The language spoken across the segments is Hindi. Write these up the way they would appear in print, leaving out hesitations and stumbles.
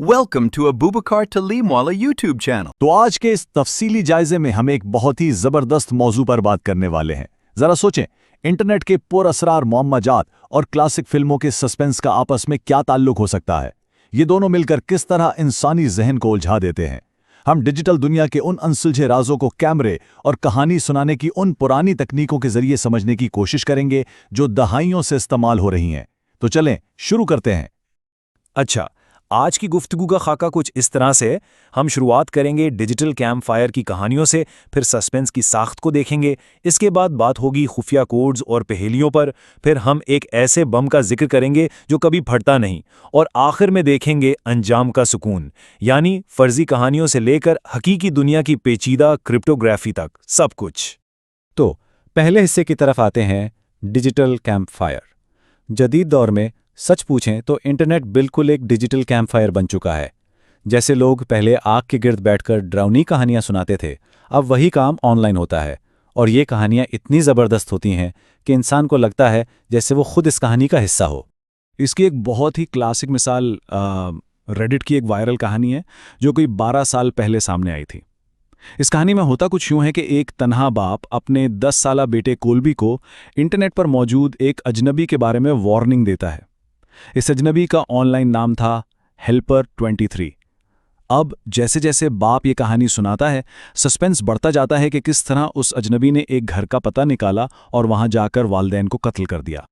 Welcome to Abubakar Talimwala YouTube channel. तो आज के इस तफसीली जायजे में हम एक बहुत ही जबरदस्त मौजू पर बात करने वाले हैं। जरा सोचें, इंटरनेट के पुरअसरार मुअम्मजात और क्लासिक फिल्मों के सस्पेंस का आपस में क्या ताल्लुक हो सकता है। ये दोनों मिलकर किस तरह इंसानी जहन को उलझा देते हैं। हम डिजिटल दुनिया के उन अनसुलझे राजों को कैमरे और कहानी सुनाने की उन पुरानी तकनीकों के जरिए समझने की कोशिश करेंगे जो दहाइयों से इस्तेमाल हो रही हैं। तो चलें शुरू करते हैं। अच्छा, आज की गुफ्तगू का खाका कुछ इस तरह से। हम शुरुआत करेंगे डिजिटल कैंप फायर की कहानियों से, फिर सस्पेंस की साख्त को देखेंगे। इसके बाद बात होगी खुफिया कोड्स और पहेलियों पर, फिर हम एक ऐसे बम का जिक्र करेंगे जो कभी फटता नहीं, और आखिर में देखेंगे अंजाम का सुकून, यानी फर्जी कहानियों से लेकर हकीकी दुनिया की पेचीदा क्रिप्टोग्राफी तक सब कुछ। तो पहले हिस्से की तरफ आते हैं, डिजिटल कैंप फायर। जदीद दौर में सच पूछें तो इंटरनेट बिल्कुल एक डिजिटल कैंप फायर बन चुका है। जैसे लोग पहले आग के गिर्द बैठकर डरावनी कहानियां सुनाते थे, अब वही काम ऑनलाइन होता है, और ये कहानियां इतनी ज़बरदस्त होती हैं कि इंसान को लगता है जैसे वो खुद इस कहानी का हिस्सा हो। इसकी एक बहुत ही क्लासिक मिसाल रेडिट की एक वायरल कहानी है जो कोई 12 साल पहले सामने आई थी। इस कहानी में होता कुछ यूं है कि एक तन्हा बाप अपने 10 साला बेटे कोल्बी को इंटरनेट पर मौजूद एक अजनबी के बारे में वार्निंग देता है। इस अजनबी का ऑनलाइन नाम था हेल्पर 23। अब जैसे जैसे बाप ये कहानी सुनाता है, सस्पेंस बढ़ता जाता है कि किस तरह उस अजनबी ने एक घर का पता निकाला और वहां जाकर वालिदैन को कत्ल कर दिया।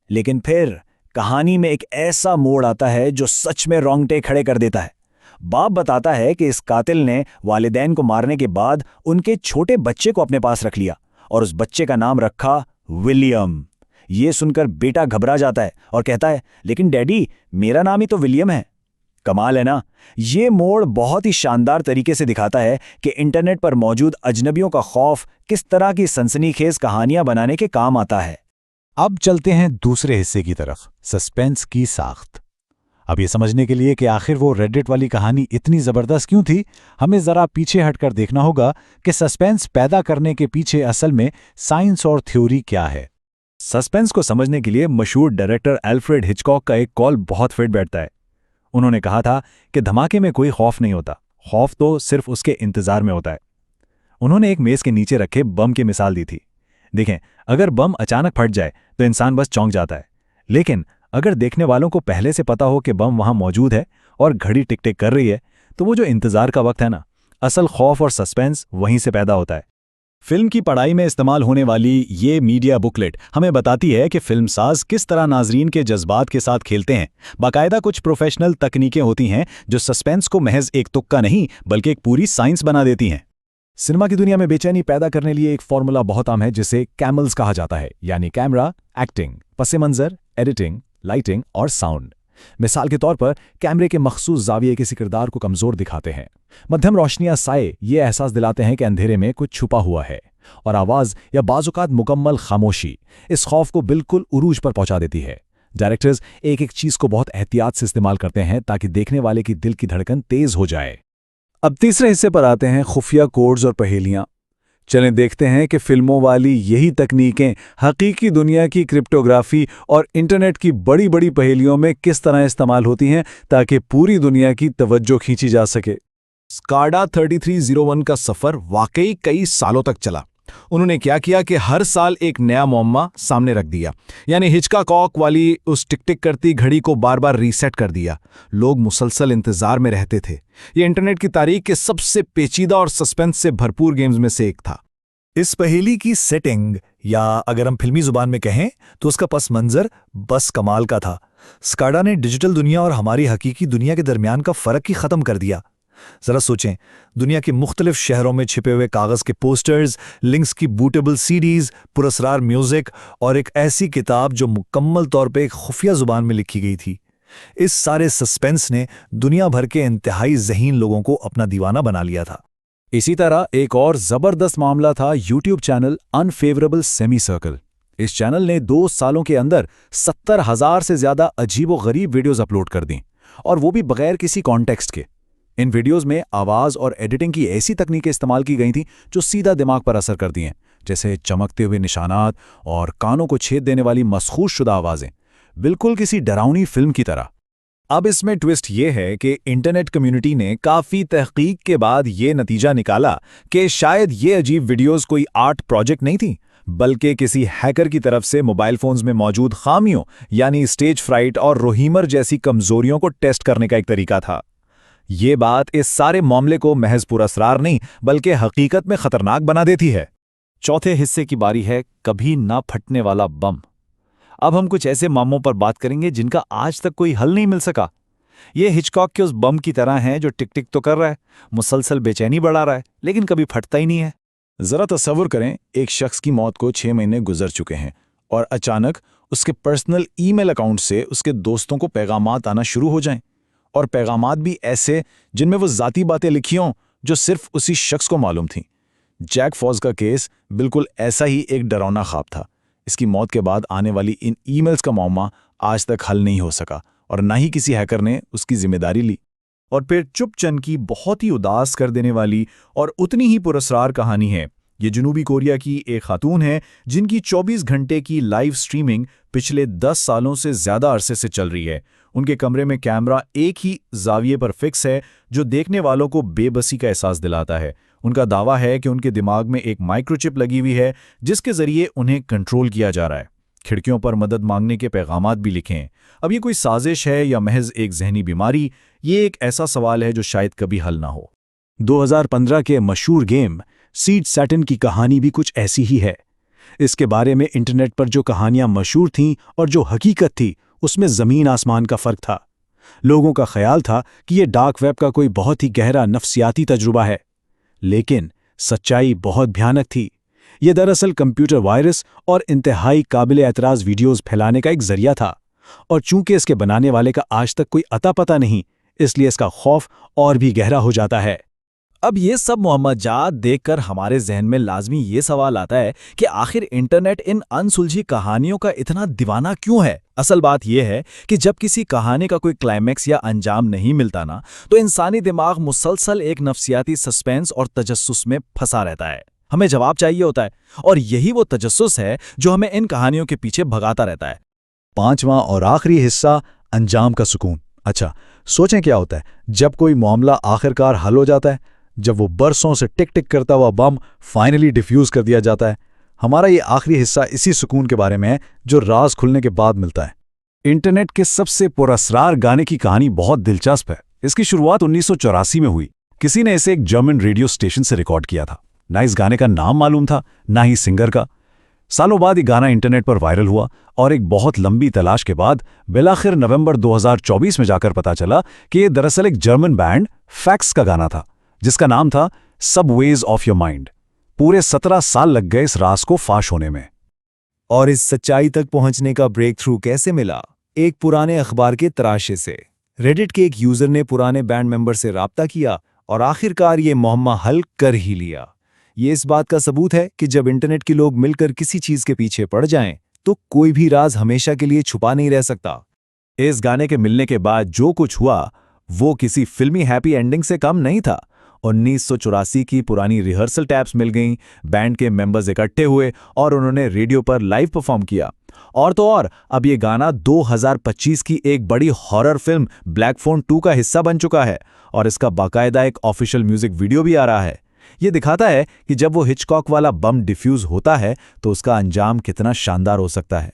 लेकिन फिर कहानी में एक ऐसा मोड़ आता है जो सच में रोंगटे खड़े कर देता है। बाप बताता है कि इस कातिल ने वालिदैन को मारने के बाद उनके छोटे बच्चे को अपने पास रख लिया और उस बच्चे का नाम रखा विलियम। ये सुनकर बेटा घबरा जाता है और कहता है, लेकिन डैडी, मेरा नाम ही तो विलियम है। कमाल है ना। ये मोड़ बहुत ही शानदार तरीके से दिखाता है कि इंटरनेट पर मौजूद अजनबियों का खौफ किस तरह की सनसनीखेज कहानियां बनाने के काम आता है। अब चलते हैं दूसरे हिस्से की तरफ, सस्पेंस की साख्त। अब ये समझने के लिए कि आखिर वो रेडिट वाली कहानी इतनी ज़बरदस्त क्यों थी, हमें ज़रा पीछे हटकर देखना होगा कि सस्पेंस पैदा करने के पीछे असल में साइंस और थ्योरी क्या है। सस्पेंस को समझने के लिए मशहूर डायरेक्टर एल्फ्रेड हिचकॉक का एक कॉल बहुत फिट बैठता है। उन्होंने कहा था कि धमाके में कोई खौफ नहीं होता, खौफ तो सिर्फ उसके इंतजार में होता है। उन्होंने एक मेज के नीचे रखे बम की मिसाल दी थी। देखें, अगर बम अचानक फट जाए तो इंसान बस चौंक जाता है, लेकिन अगर देखने वालों को पहले से पता हो कि बम वहां मौजूद है और घड़ी टिक टिक कर रही है, तो वो जो इंतजार का वक्त है ना, असल खौफ और सस्पेंस वहीं से पैदा होता है। फिल्म की पढ़ाई में इस्तेमाल होने वाली ये मीडिया बुकलेट हमें बताती है कि फिल्मसाज किस तरह नाजरीन के जज्बात के साथ खेलते हैं। बाकायदा कुछ प्रोफेशनल तकनीकें होती हैं जो सस्पेंस को महज एक तुक्का नहीं बल्कि एक पूरी साइंस बना देती हैं। सिनेमा की दुनिया में बेचैनी पैदा करने लिए एक फॉर्मूला बहुत आम है जिसे कैमल्स कहा जाता है, यानी कैमरा, एक्टिंग, पस मंजर, एडिटिंग, लाइटिंग और साउंड। मिसाल के तौर पर कैमरे के मखसूस जाविये किसी किरदार को कमजोर दिखाते हैं, मध्यम रोशनियां साए ये एहसास दिलाते हैं कि अंधेरे में कुछ छुपा हुआ है, और आवाज या बाजुकात मुकम्मल खामोशी इस खौफ को बिल्कुल उरूज पर पहुंचा देती है। डायरेक्टर्स एक एक चीज को बहुत एहतियात से इस्तेमाल करते हैं ताकि देखने वाले की दिल की धड़कन तेज हो जाए। अब तीसरे हिस्से पर आते हैं, खुफिया कोड्स और पहेलियां। चलें देखते हैं कि फिल्मों वाली यही तकनीकें हकीकी दुनिया की क्रिप्टोग्राफी और इंटरनेट की बड़ी बड़ी पहेलियों में किस तरह इस्तेमाल होती हैं ताकि पूरी दुनिया की तवज्जो खींची जा सके। स्काडा 3301 का सफर वाकई कई सालों तक चला। उन्होंने क्या किया कि हर साल एक नया मुअम्मा सामने रख दिया, यानी हिचकॉक वाली उस टिक टिक करती घड़ी को बार बार रीसेट कर दिया। लोग मुसलसल इंतजार में रहते थे। ये इंटरनेट की तारीख के सबसे पेचीदा और सस्पेंस से भरपूर गेम्स में से एक था। इस पहेली की सेटिंग, या अगर हम फिल्मी जुबान में कहें तो उसका पस मंजर बस कमाल का था। स्काडा ने डिजिटल दुनिया और हमारी हकीकी दुनिया के दरमियान का फर्क ही खत्म कर दिया। जरा सोचें, दुनिया के मुख्तलिफ शहरों में छिपे हुए कागज के पोस्टर्स, लिंक्स की बूटेबल सीडीज, पुरस्कार म्यूजिक और एक ऐसी किताब जो मुकम्मल तौर पे एक खुफिया जुबान में लिखी गई थी। इस सारे सस्पेंस ने दुनिया भर के इंतहाई ज़हीन लोगों को अपना दीवाना बना लिया था। इसी तरह एक और जबरदस्त मामला था YouTube channel unfavourable semi circle. इस चैनल ने 2 सालों के अंदर 70,000 से ज्यादा अजीबो गरीब वीडियोस अपलोड कर दी, और वो भी बगैर किसी कॉन्टेक्स्ट के। इन वीडियोस में आवाज और एडिटिंग की ऐसी तकनीकें इस्तेमाल की गई थीं जो सीधा दिमाग पर असर करती हैं, जैसे चमकते हुए निशानात और कानों को छेद देने वाली मसखूस शुदा आवाजें, बिल्कुल किसी डरावनी फिल्म की तरह। अब इसमें ट्विस्ट ये है कि इंटरनेट कम्युनिटी ने काफ़ी तहकीक के बाद ये नतीजा निकाला कि शायद ये अजीब वीडियोस कोई आर्ट प्रोजेक्ट नहीं थी, बल्कि किसी हैकर की तरफ से मोबाइल फोन्स में मौजूद खामियों यानी स्टेज फ्राइट और रोहीमर जैसी कमजोरियों को टेस्ट करने का एक तरीका था। ये बात इस सारे मामले को महज पुरस्कार नहीं बल्कि हकीकत में खतरनाक बना देती है। चौथे हिस्से की बारी है कभी ना फटने वाला बम। अब हम कुछ ऐसे मामलों पर बात करेंगे जिनका आज तक कोई हल नहीं मिल सका। ये हिचकॉक के उस बम की तरह है जो टिक टिक तो कर रहा है, मुसलसल बेचैनी बढ़ा रहा है, लेकिन कभी फटता ही नहीं है। जरा तसव्वुर करें, एक शख्स की मौत को 6 महीने गुजर चुके हैं और अचानक उसके पर्सनल ईमेल अकाउंट से उसके दोस्तों को पैगामात आना शुरू हो जाएं, और पैगामात भी ऐसे जिनमें वो ज़ाती बातें लिखी हों जो सिर्फ उसी शख्स को मालूम थीं। जैक फॉज का केस बिल्कुल ऐसा ही एक डरावना ख्वाब था। इसकी मौत के बाद आने वाली इन ईमेल्स का मामला आज तक हल नहीं हो सका और ना ही किसी हैकर ने उसकी जिम्मेदारी ली। और फिर चुपचन की बहुत ही उदास कर देने वाली और उतनी ही पुरस्कार कहानी है। ये जनूबी कोरिया की एक खातून है जिनकी 24 घंटे की लाइव स्ट्रीमिंग पिछले 10 सालों से ज़्यादा अरसे से चल रही है। उनके कमरे में कैमरा एक ही जाविये पर फिक्स है जो देखने वालों को बेबसी का एहसास दिलाता है। उनका दावा है कि उनके दिमाग में एक माइक्रोचिप लगी हुई है जिसके जरिए उन्हें कंट्रोल किया जा रहा है। खिड़कियों पर मदद मांगने के पैगामात भी लिखे हैं। अब ये कोई साजिश है या महज एक जहनी बीमारी, ये एक ऐसा सवाल है जो शायद कभी हल ना हो। 2015 के मशहूर गेम सीड सैटर्न की कहानी भी कुछ ऐसी ही है। इसके बारे में इंटरनेट पर जो कहानियां मशहूर थीं और जो हकीकत थी उसमें ज़मीन आसमान का फ़र्क था। लोगों का ख्याल था कि ये डार्क वेब का कोई बहुत ही गहरा नफ्सियाती तजुर्बा है, लेकिन सच्चाई बहुत भयानक थी। ये दरअसल कंप्यूटर वायरस और इंतहाई काबिल एतराज़ वीडियोज़ फैलाने का एक जरिया था, और चूंकि इसके बनाने वाले का आज तक कोई अता पता नहीं, इसलिए इसका खौफ और भी गहरा हो जाता है। अब ये सब मुहम्मजात देखकर हमारे जहन में लाजमी ये सवाल आता है कि आखिर इंटरनेट इन अनसुलझी कहानियों का इतना दीवाना क्यों है। असल बात यह है कि जब किसी कहानी का कोई क्लाइमैक्स या अंजाम नहीं मिलता ना, तो इंसानी दिमाग मुसलसल एक नफ्सियाती सस्पेंस और तजस्सुस में फंसा रहता है। हमें जवाब चाहिए होता है, और यही वो तजस्सुस है जो हमें इन कहानियों के पीछे भगाता रहता है। 5वां और आखिरी हिस्सा, अंजाम का सुकून। अच्छा, सोचें क्या होता है जब कोई मामला आखिरकार हल हो जाता है, जब वो बरसों से टिक टिक करता हुआ बम फाइनली डिफ्यूज कर दिया जाता है। हमारा ये आखिरी हिस्सा इसी सुकून के बारे में है जो राज खुलने के बाद मिलता है। इंटरनेट के सबसे पुरस्कार गाने की कहानी बहुत दिलचस्प है। इसकी शुरुआत 1984 में हुई। किसी ने इसे एक जर्मन रेडियो स्टेशन से रिकॉर्ड किया था। ना इस गाने का नाम मालूम था, ना ही सिंगर का। सालों बाद ये गाना इंटरनेट पर वायरल हुआ और एक बहुत लंबी तलाश के बाद बिलाखिर नवंबर 2024 में जाकर पता चला कि ये दरअसल एक जर्मन बैंड फैक्स का गाना था, जिसका नाम था सबवेज ऑफ योर माइंड। पूरे 17 साल लग गए इस राज को फाश होने में। और इस सच्चाई तक पहुंचने का ब्रेक थ्रू कैसे मिला? एक पुराने अखबार के तराशे से। रेडिट के एक यूजर ने पुराने बैंड मेंबर से राब्ता किया और आखिरकार ये मुहम्मा हल कर ही लिया। ये इस बात का सबूत है कि जब इंटरनेट के लोग मिलकर किसी चीज के पीछे पड़ जाएं, तो कोई भी राज हमेशा के लिए छुपा नहीं रह सकता। इस गाने के मिलने के बाद जो कुछ हुआ वो किसी फिल्मी हैप्पी एंडिंग से कम नहीं था। 1984 की पुरानी रिहर्सल टैप्स मिल गईं, बैंड के मेंबर्स इकट्ठे हुए और उन्होंने रेडियो पर लाइव परफॉर्म किया। और तो और अब ये गाना 2025 की एक बड़ी हॉरर फिल्म ब्लैक फोन 2 का हिस्सा बन चुका है और इसका बाकायदा एक ऑफिशियल म्यूजिक वीडियो भी आ रहा है। ये दिखाता है कि जब वो हिचकॉक वाला बम डिफ्यूज होता है तो उसका अंजाम कितना शानदार हो सकता है।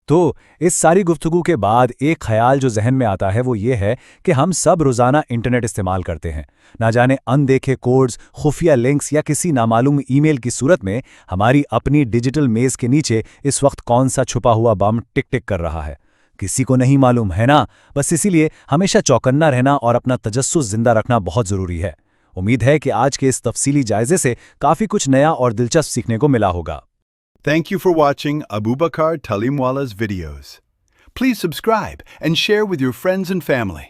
तो इस सारी गुफ्तगू के बाद एक ख्याल जो जहन में आता है वो ये है कि हम सब रोज़ाना इंटरनेट इस्तेमाल करते हैं। ना जाने अनदेखे कोड्स, खुफिया लिंक्स या किसी नामालूम ईमेल की सूरत में हमारी अपनी डिजिटल मेज़ के नीचे इस वक्त कौन सा छुपा हुआ बम टिक टिक कर रहा है, किसी को नहीं मालूम, है ना? बस इसीलिए हमेशा चौकन्ना रहना और अपना तजस्सुस जिंदा रखना बहुत ज़रूरी है। उम्मीद है कि आज के इस तफसीली जायजे से काफ़ी कुछ नया और दिलचस्प सीखने को मिला होगा। Thank you for watching Abubakar Talimwala's videos. Please subscribe and share with your friends and family.